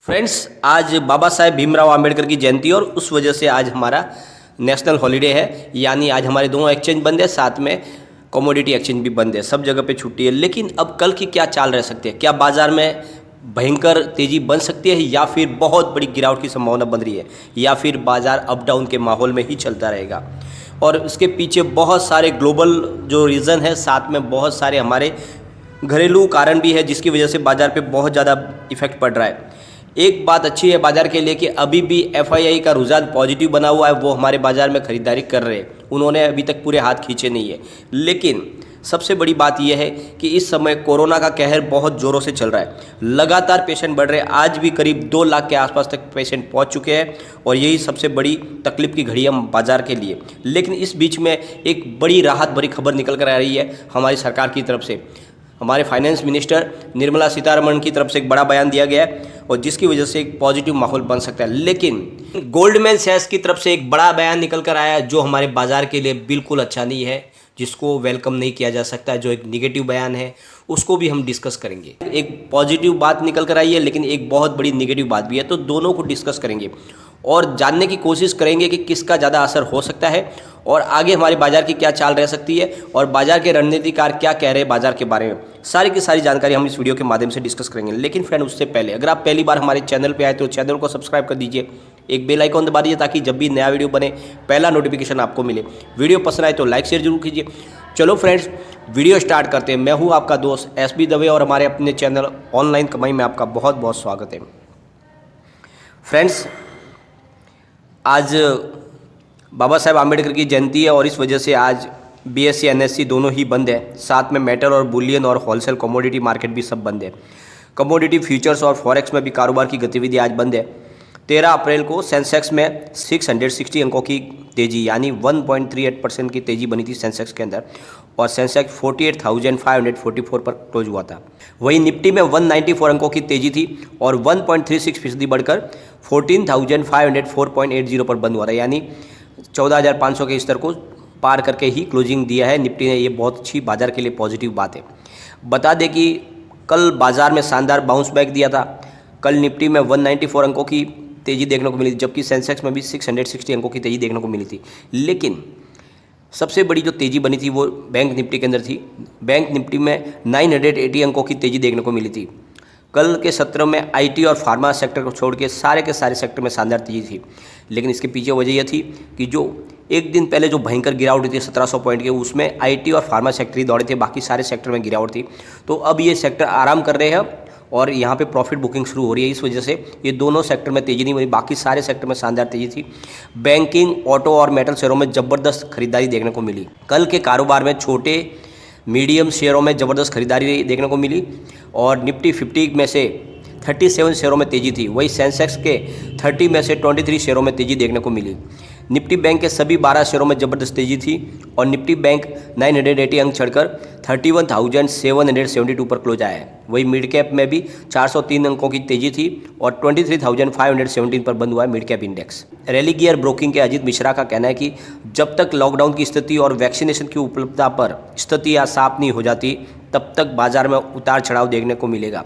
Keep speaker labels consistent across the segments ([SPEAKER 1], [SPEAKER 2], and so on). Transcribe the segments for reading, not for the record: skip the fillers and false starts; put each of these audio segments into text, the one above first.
[SPEAKER 1] Friends, आज बाबा साहेब भीमराव आम्बेडकर की जयंती और उस वजह से आज हमारा नेशनल हॉलीडे है। यानी आज हमारे दोनों एक्सचेंज बंद है, साथ में कमोडिटी एक्सचेंज भी बंद है, सब जगह पे छुट्टी है। लेकिन अब कल की क्या चाल रह सकती है? क्या बाजार में भयंकर तेजी बन सकती है या फिर बहुत बड़ी गिरावट की संभावना बन रही है, या फिर बाजार अप डाउन के माहौल में ही चलता रहेगा? और इसके पीछे बहुत सारे ग्लोबल जो रीज़न है, साथ में बहुत सारे हमारे घरेलू कारण भी है जिसकी वजह से बाजार पे बहुत ज़्यादा इफेक्ट पड़ रहा है। एक बात अच्छी है बाजार के लिए कि अभी भी एफआईआई का रुझान पॉजिटिव बना हुआ है, वो हमारे बाजार में खरीदारी कर रहे हैं, उन्होंने अभी तक पूरे हाथ खींचे नहीं है। लेकिन सबसे बड़ी बात यह है कि इस समय कोरोना का कहर बहुत ज़ोरों से चल रहा है, लगातार पेशेंट बढ़ रहे हैं। आज भी करीब 2 लाख के आसपास तक पेशेंट पहुंच चुके हैं और यही सबसे बड़ी तकलीफ की घड़ी है बाजार के लिए। लेकिन इस बीच में एक बड़ी राहत भरी खबर निकल कर आ रही है हमारी सरकार की तरफ से। हमारे फाइनेंस मिनिस्टर निर्मला सीतारमण की तरफ से एक बड़ा बयान दिया गया है और जिसकी वजह से एक पॉजिटिव माहौल बन सकता है। लेकिन गोल्डमैन सैक्स की तरफ से एक बड़ा बयान निकल कर आया है जो हमारे बाजार के लिए बिल्कुल अच्छा नहीं है, जिसको वेलकम नहीं किया जा सकता, जो एक निगेटिव बयान है उसको भी हम डिस्कस करेंगे। एक पॉजिटिव बात निकल कर आई है लेकिन एक बहुत बड़ी निगेटिव बात भी है, तो दोनों को डिस्कस करेंगे और जानने की कोशिश करेंगे कि किसका ज़्यादा असर हो सकता है और आगे हमारे बाजार की क्या चाल रह सकती है और बाजार के रणनीतिकार क्या कह रहे हैं बाजार के बारे में। सारी की सारी जानकारी हम इस वीडियो के माध्यम से डिस्कस करेंगे। लेकिन फ्रेंड, उससे पहले अगर आप पहली बार हमारे चैनल पे आए तो चैनल को सब्सक्राइब कर दीजिए, एक बेल आइकॉन दबा दीजिए ताकि जब भी नया वीडियो बने पहला नोटिफिकेशन आपको मिले। वीडियो पसंद आए तो लाइक शेयर जरूर कीजिए। चलो फ्रेंड्स, वीडियो स्टार्ट करते हैं। मैं हूँ आपका दोस्त एसबी दवे और हमारे अपने चैनल ऑनलाइन कमाई में आपका बहुत बहुत स्वागत है। फ्रेंड्स, आज बाबा साहेब आम्बेडकर की जयंती है और इस वजह से आज बीएसई एनएससी दोनों ही बंद है, साथ में मेटल और बुलियन और होलसेल कमोडिटी मार्केट भी सब बंद है। कमोडिटी फ्यूचर्स और फॉरेक्स में भी कारोबार की गतिविधि आज बंद है। 13 अप्रैल को सेंसेक्स में 660 अंकों की तेज़ी यानी 1.38% की तेज़ी बनी थी सेंसेक्स के अंदर और सेंसेक्स 48,544 पर क्लोज हुआ था। वहीं निफ्टी में 194 अंकों की तेज़ी थी और 1.36% बढ़कर 14,504.80 पर बंद हुआ था, यानी 14,500 के स्तर को पार करके ही क्लोजिंग दिया है निफ्टी ने। ये बहुत अच्छी बाजार के लिए पॉजिटिव बात है। बता दें कि कल बाजार में शानदार बाउंस बैक दिया था। कल निफ्टी में 194 अंकों की तेज़ी देखने को मिली थी, जबकि सेंसेक्स में भी 660 अंकों की तेज़ी देखने को मिली थी। लेकिन सबसे बड़ी जो तेज़ी बनी थी वो बैंक निफ्टी के अंदर थी। बैंक निफ्टी में 980 अंकों की तेज़ी देखने को मिली थी। कल के सत्र में आईटी और फार्मा सेक्टर को छोड़ के सारे सेक्टर में शानदार तेज़ी थी। लेकिन इसके पीछे वजह यह थी कि जो एक दिन पहले जो भयंकर गिरावट हुई थी 1700 पॉइंट के, उसमें आईटी और फार्मा सेक्टर ही दौड़े थे, बाकी सारे सेक्टर में गिरावट थी। तो अब ये सेक्टर आराम कर रहे हैं और यहाँ पे प्रॉफिट बुकिंग शुरू हो रही है। इस वजह से ये दोनों सेक्टर में तेज़ी नहीं बनी, बाकी सारे सेक्टर में शानदार तेज़ी थी। बैंकिंग, ऑटो और मेटल शेयरों में ज़बरदस्त खरीदारी देखने को मिली। कल के कारोबार में छोटे मीडियम शेयरों में ज़बरदस्त खरीदारी देखने को मिली और निफ्टी 50 में से 37 शेयरों में तेज़ी थी। वही सेंसेक्स के 30 में से 23 शेयरों में तेज़ी देखने को मिली। निफ्टी बैंक के सभी 12 शेयरों में ज़बरदस्त तेज़ी थी और निफ्टी बैंक 980 अंक चढ़कर 31,772 पर क्लोज आया है। वही मिड कैप में भी 403 अंकों की तेज़ी थी और 23,517 पर बंद हुआ है mid cap index. Rally gear broking के अजीत मिश्रा का कहना है कि जब तक लॉकडाउन की स्थिति और वैक्सीनेशन की उपलब्धता पर स्थिति साफ नहीं हो जाती तब तक बाजार में उतार चढ़ाव देखने को मिलेगा।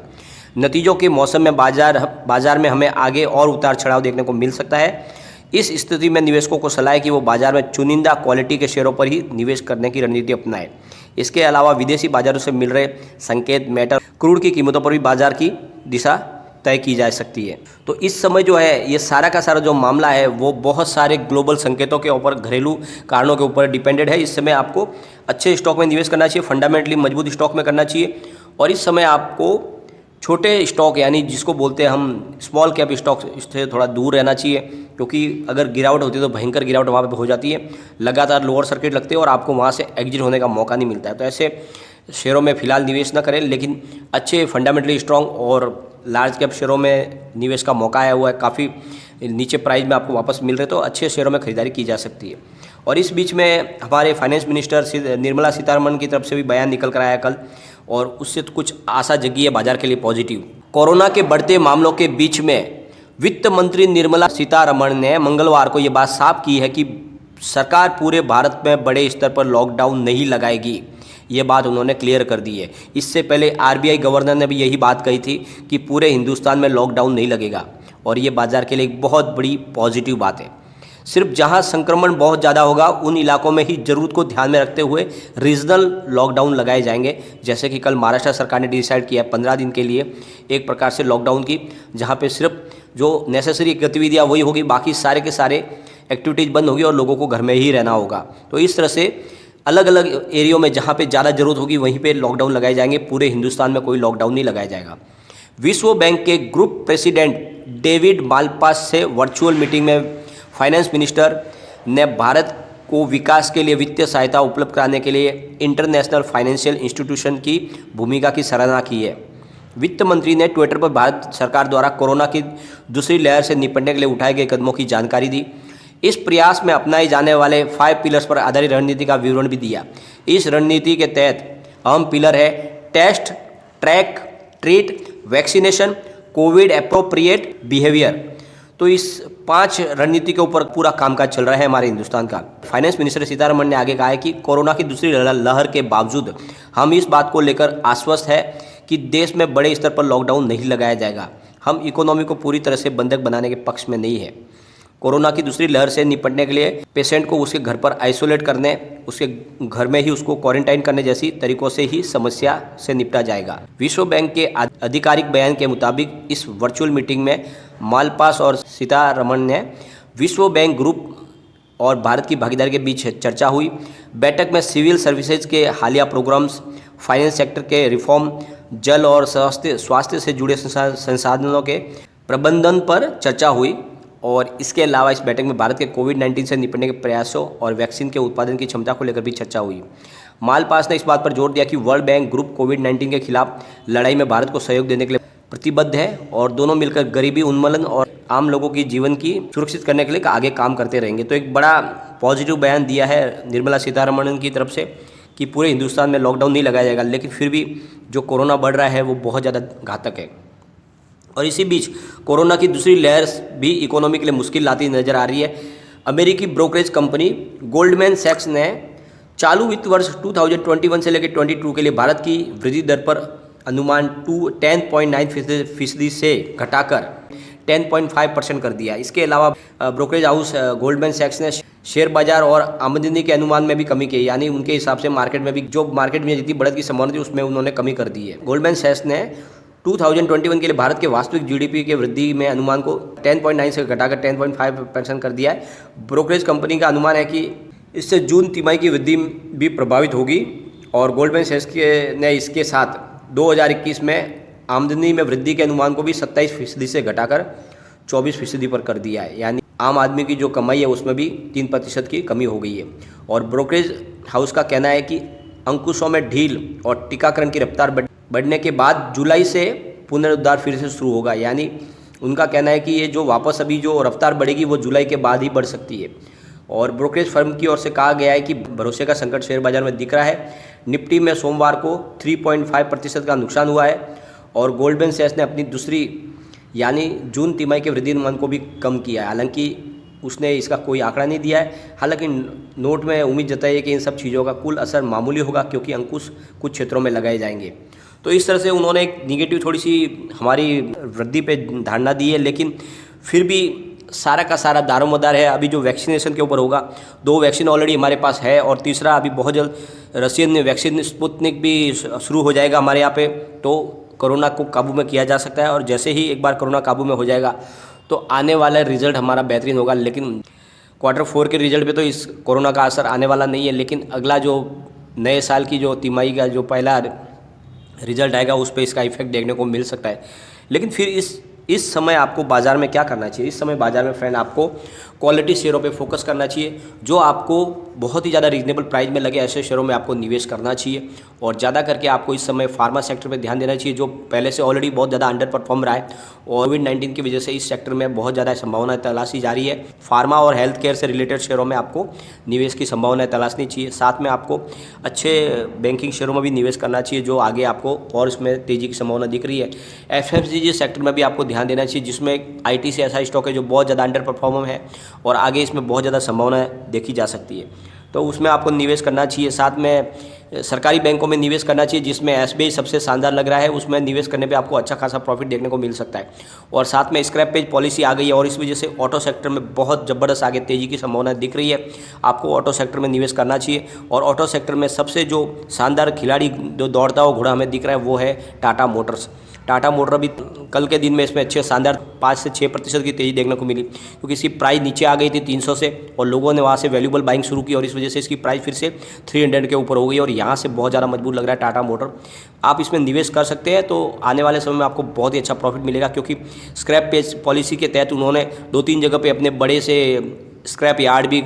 [SPEAKER 1] नतीजों के मौसम में बाजार में हमें आगे और उतार चढ़ाव देखने को मिल सकता है। इस स्थिति में निवेशकों को सलाह है कि वो बाजार में चुनिंदा क्वालिटी के शेयरों पर ही निवेश करने की रणनीति अपनाएं। इसके अलावा विदेशी बाजारों से मिल रहे संकेत, मेटल, क्रूड की कीमतों पर भी बाजार की दिशा तय की जा सकती है। तो इस समय जो है ये सारा का सारा जो मामला है वो बहुत सारे ग्लोबल संकेतों के ऊपर, घरेलू कारणों के ऊपर डिपेंडेड है। इस समय आपको अच्छे स्टॉक में निवेश करना चाहिए, फंडामेंटली मजबूत स्टॉक में करना चाहिए और इस समय आपको छोटे स्टॉक यानी जिसको बोलते हैं हम स्मॉल कैप स्टॉक से थोड़ा दूर रहना चाहिए, क्योंकि अगर गिरावट होती है तो भयंकर गिरावट वहाँ पे हो जाती है, लगातार लोअर सर्किट लगते हैं और आपको वहाँ से एग्जिट होने का मौका नहीं मिलता है। तो ऐसे शेयरों में फिलहाल निवेश ना करें, लेकिन अच्छे फंडामेंटली स्ट्रॉन्ग और लार्ज कैप शेयरों में निवेश का मौका आया हुआ है। काफ़ी नीचे प्राइस में आपको वापस मिल रहे तो अच्छे शेयरों में खरीदारी की जा सकती है। और इस बीच में हमारे फाइनेंस मिनिस्टर निर्मला सीतारमण की तरफ से भी बयान निकल कर आया कल और उससे तो कुछ आशा जगी है बाजार के लिए पॉजिटिव। कोरोना के बढ़ते मामलों के बीच में वित्त मंत्री निर्मला सीतारमण ने मंगलवार को ये बात साफ की है कि सरकार पूरे भारत में बड़े स्तर पर लॉकडाउन नहीं लगाएगी। ये बात उन्होंने क्लियर कर दी है। इससे पहले आरबीआई गवर्नर ने भी यही बात कही थी कि पूरे हिंदुस्तान में लॉकडाउन नहीं लगेगा, और ये बाज़ार के लिए एक बहुत बड़ी पॉजिटिव बात है। सिर्फ जहां संक्रमण बहुत ज़्यादा होगा उन इलाकों में ही ज़रूरत को ध्यान में रखते हुए रीजनल लॉकडाउन लगाए जाएंगे, जैसे कि कल महाराष्ट्र सरकार ने डिसाइड किया है 15 दिन के लिए एक प्रकार से लॉकडाउन की, जहां पे सिर्फ जो नेसेसरी गतिविधियां वही होगी, बाकी सारे के सारे एक्टिविटीज़ बंद होगी और लोगों को घर में ही रहना होगा। तो इस तरह से अलग अलग एरियो में जहाँ पे ज़्यादा ज़रूरत होगी वहीं पे लॉकडाउन लगाए जाएंगे, पूरे हिंदुस्तान में कोई लॉकडाउन नहीं लगाया जाएगा। विश्व बैंक के ग्रुप प्रेसिडेंट डेविड मालपास से वर्चुअल मीटिंग में फाइनेंस मिनिस्टर ने भारत को विकास के लिए वित्तीय सहायता उपलब्ध कराने के लिए इंटरनेशनल फाइनेंशियल इंस्टीट्यूशन की भूमिका की सराहना की है। वित्त मंत्री ने ट्विटर पर भारत सरकार द्वारा कोरोना की दूसरी लहर से निपटने के लिए उठाए गए कदमों की जानकारी दी। इस प्रयास में अपनाए जाने वाले 5 पिलर्स पर आधारित रणनीति का विवरण भी दिया। इस रणनीति के तहत अहम पिलर है test, track, treat, vaccination, Covid appropriate behaviour. तो इस 5 रणनीति के ऊपर पूरा कामकाज चल रहा है हमारे हिंदुस्तान का। फाइनेंस मिनिस्टर सीतारमण ने आगे कहा है कि कोरोना की दूसरी लहर के बावजूद हम इस बात को लेकर आश्वस्त है कि देश में बड़े स्तर पर लॉकडाउन नहीं लगाया जाएगा। हम इकोनॉमी को पूरी तरह से बंधक बनाने के पक्ष में नहीं है। कोरोना की दूसरी लहर से निपटने के लिए पेशेंट को उसके घर पर आइसोलेट करने, उसके घर में ही उसको क्वारंटाइन करने जैसी तरीकों से ही समस्या से निपटा जाएगा। विश्व बैंक के आधिकारिक बयान के मुताबिक इस वर्चुअल मीटिंग में मालपास और सीतारमण ने विश्व बैंक ग्रुप और भारत की भागीदारी के बीच चर्चा हुई। बैठक में सिविल सर्विसेज के हालिया प्रोग्राम्स, फाइनेंस सेक्टर के रिफॉर्म, जल और स्वास्थ्य से जुड़े संसाधनों के प्रबंधन पर चर्चा हुई। और इसके अलावा इस बैठक में भारत के कोविड-19 से निपटने के प्रयासों और वैक्सीन के उत्पादन की क्षमता को लेकर भी चर्चा हुई। मालपास ने इस बात पर जोर दिया कि वर्ल्ड बैंक ग्रुप कोविड-19 के खिलाफ लड़ाई में भारत को सहयोग देने के लिए प्रतिबद्ध है और दोनों मिलकर गरीबी उन्मूलन और आम लोगों की जीवन की सुरक्षित करने के लिए आगे काम करते रहेंगे। तो एक बड़ा पॉजिटिव बयान दिया है निर्मला सीतारमण की तरफ से कि पूरे हिंदुस्तान में लॉकडाउन नहीं लगाया जाएगा, लेकिन फिर भी जो कोरोना बढ़ रहा है वो बहुत ज़्यादा घातक है। और इसी बीच कोरोना की दूसरी लहर भी इकोनॉमी के लिए मुश्किल लाती नजर आ रही है। अमेरिकी ब्रोकरेज कंपनी गोल्डमैन सैक्स ने चालू वित्त वर्ष 2021 से लेकर 22 के लिए भारत की वृद्धि दर पर अनुमान 10.9% से घटाकर 10.5% कर दिया। इसके अलावा ब्रोकरेज हाउस गोल्डमैन सैक्स ने शेयर बाजार और आमदनी के अनुमान में भी कमी की, यानी उनके हिसाब से मार्केट में भी जो मार्केट में जितनी बढ़त की संभावना थी उसमें उन्होंने कमी कर दी है। गोल्डमैन सैक्स ने 2021 के लिए भारत के वास्तविक जीडीपी के वृद्धि में अनुमान को 10.9 से घटाकर 10.5% कर दिया है। ब्रोकरेज कंपनी का अनुमान है कि इससे जून तिमाही की वृद्धि भी प्रभावित होगी और गोल्डमैन सैक्स ने इसके साथ 2021 में आमदनी में वृद्धि के अनुमान को भी 27% से घटाकर 24% पर कर दिया है, यानी आम आदमी की जो कमाई है उसमें भी 3% की कमी हो गई है। और ब्रोकरेज हाउस का कहना है कि अंकुशों में ढील और टीकाकरण की रफ्तार बढ़ने के बाद जुलाई से पुनरुद्धार फिर से शुरू होगा, यानी उनका कहना है कि ये जो वापस अभी जो रफ्तार बढ़ेगी वो जुलाई के बाद ही बढ़ सकती है। और ब्रोकरेज फर्म की ओर से कहा गया है कि भरोसे का संकट शेयर बाजार में दिख रहा है। निफ्टी में सोमवार को 3.5% का नुकसान हुआ है और गोल्डमैन सैक्स ने अपनी दूसरी यानी जून तिमाही के वृद्धि अनुमान को भी कम किया है। हालांकि उसने इसका कोई आंकड़ा नहीं दिया है। हालांकि नोट में उम्मीद जताई है कि इन सब चीज़ों का कुल असर मामूली होगा क्योंकि अंकुश कुछ क्षेत्रों में लगाए जाएंगे। तो इस तरह से उन्होंने एक निगेटिव थोड़ी सी हमारी वृद्धि पे धारणा दी है, लेकिन फिर भी सारा का सारा दारोमदार है अभी जो वैक्सीनेशन के ऊपर होगा। 2 वैक्सीन ऑलरेडी हमारे पास है और तीसरा अभी बहुत जल्द रशियन वैक्सीन स्पुतनिक भी शुरू हो जाएगा हमारे यहाँ पे, तो कोरोना को काबू में किया जा सकता है। और जैसे ही एक बार कोरोना काबू में हो जाएगा तो आने वाला रिजल्ट हमारा बेहतरीन होगा। लेकिन Q4 के रिजल्ट पे तो इस कोरोना का असर आने वाला नहीं है, लेकिन अगला जो नए साल की जो तिमाही का जो पहला रिजल्ट आएगा उस पर इसका इफेक्ट देखने को मिल सकता है। लेकिन फिर इस समय आपको बाज़ार में क्या करना चाहिए? इस समय बाज़ार में फ्रेंड आपको क्वालिटी शेयरों पे फोकस करना चाहिए, जो आपको बहुत ही ज़्यादा रीजनेबल प्राइस में लगे ऐसे शेयरों में आपको निवेश करना चाहिए। और ज़्यादा करके आपको इस समय फार्मा सेक्टर पे ध्यान देना चाहिए, जो पहले से ऑलरेडी बहुत ज़्यादा अंडर परफॉर्म रहा है और कोविड-19 की वजह से इस सेक्टर में बहुत ज़्यादा संभावनाएं तलाशी जा रही है। फार्मा और हेल्थ केयर से रिलेटेड शेयरों में आपको निवेश की संभावनाएं तलाशनी चाहिए। साथ में आपको अच्छे बैंकिंग शेयरों में भी निवेश करना चाहिए, जो आगे आपको और इसमें तेज़ी की संभावना दिख रही है। FMCG सेक्टर में भी आपको ध्यान देना चाहिए, जिसमें IT से ऐसा स्टॉक है जो बहुत ज़्यादा अंडर परफॉर्म है और आगे इसमें बहुत ज़्यादा संभावना देखी जा सकती है, तो उसमें आपको निवेश करना चाहिए। साथ में सरकारी बैंकों में निवेश करना चाहिए, जिसमें एसबीआई सबसे शानदार लग रहा है। उसमें निवेश करने पे आपको अच्छा खासा प्रॉफिट देखने को मिल सकता है। और साथ में स्क्रैप पेज पॉलिसी आ गई है और इस वजह से ऑटो सेक्टर में बहुत ज़बरदस्त आगे तेज़ी की संभावना दिख रही है। आपको ऑटो सेक्टर में निवेश करना चाहिए। और ऑटो सेक्टर में सबसे जो शानदार खिलाड़ी जो दौड़ता हुआ घोड़ा हमें दिख रहा है वो है टाटा मोटर्स। टाटा मोटर भी कल के दिन में इसमें अच्छे शानदार 5 से 6% की तेज़ी देखने को मिली, क्योंकि इसकी प्राइस नीचे आ गई थी 300 से और लोगों ने वहाँ से वैल्यूबल बाइंग शुरू की और इस वजह से इसकी प्राइस फिर से 300 के ऊपर हो गई और यहाँ से बहुत ज़्यादा मजबूत लग रहा है टाटा मोटर। आप इसमें निवेश कर सकते हैं, तो आने वाले समय में आपको बहुत ही अच्छा प्रॉफिट मिलेगा, क्योंकि स्क्रैप पेज पॉलिसी के तहत उन्होंने 2-3 जगह पर अपने बड़े से स्क्रैप यार्ड भी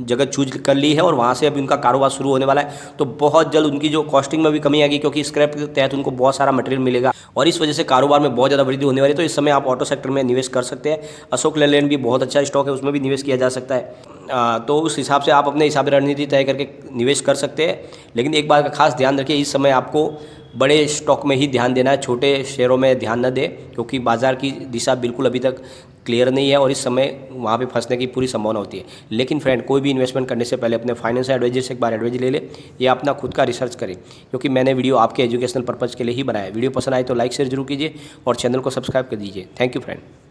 [SPEAKER 1] जगह चूज कर ली है और वहाँ से अभी उनका कारोबार शुरू होने वाला है। तो बहुत जल्द उनकी जो कॉस्टिंग में भी कमी आएगी, क्योंकि स्क्रैप के तहत उनको बहुत सारा मटेरियल मिलेगा और इस वजह से कारोबार में बहुत ज़्यादा वृद्धि होने वाली है। तो इस समय आप ऑटो सेक्टर में निवेश कर सकते हैं। अशोक लेलैंड भी बहुत अच्छा स्टॉक है, उसमें भी निवेश किया जा सकता है। तो उस हिसाब से आप अपने हिसाब से रणनीति तय करके निवेश कर सकते हैं। लेकिन एक बात का खास ध्यान रखिए, इस समय आपको बड़े स्टॉक में ही ध्यान देना है, छोटे शेयरों में ध्यान न दें, क्योंकि बाज़ार की दिशा बिल्कुल अभी तक क्लियर नहीं है और इस समय वहाँ पे फंसने की पूरी संभावना होती है। लेकिन फ्रेंड, कोई भी इन्वेस्टमेंट करने से पहले अपने फाइनेंशियल एडवाइजर से एक बार एडवाइज ले ले या अपना खुद का रिसर्च करें, क्योंकि मैंने वीडियो आपके एजुकेशनल पर्पज़ के लिए ही बनाया है। वीडियो पसंद आए तो लाइक शेयर जरूर कीजिए और चैनल को सब्सक्राइब कर दीजिए। Thank you friend.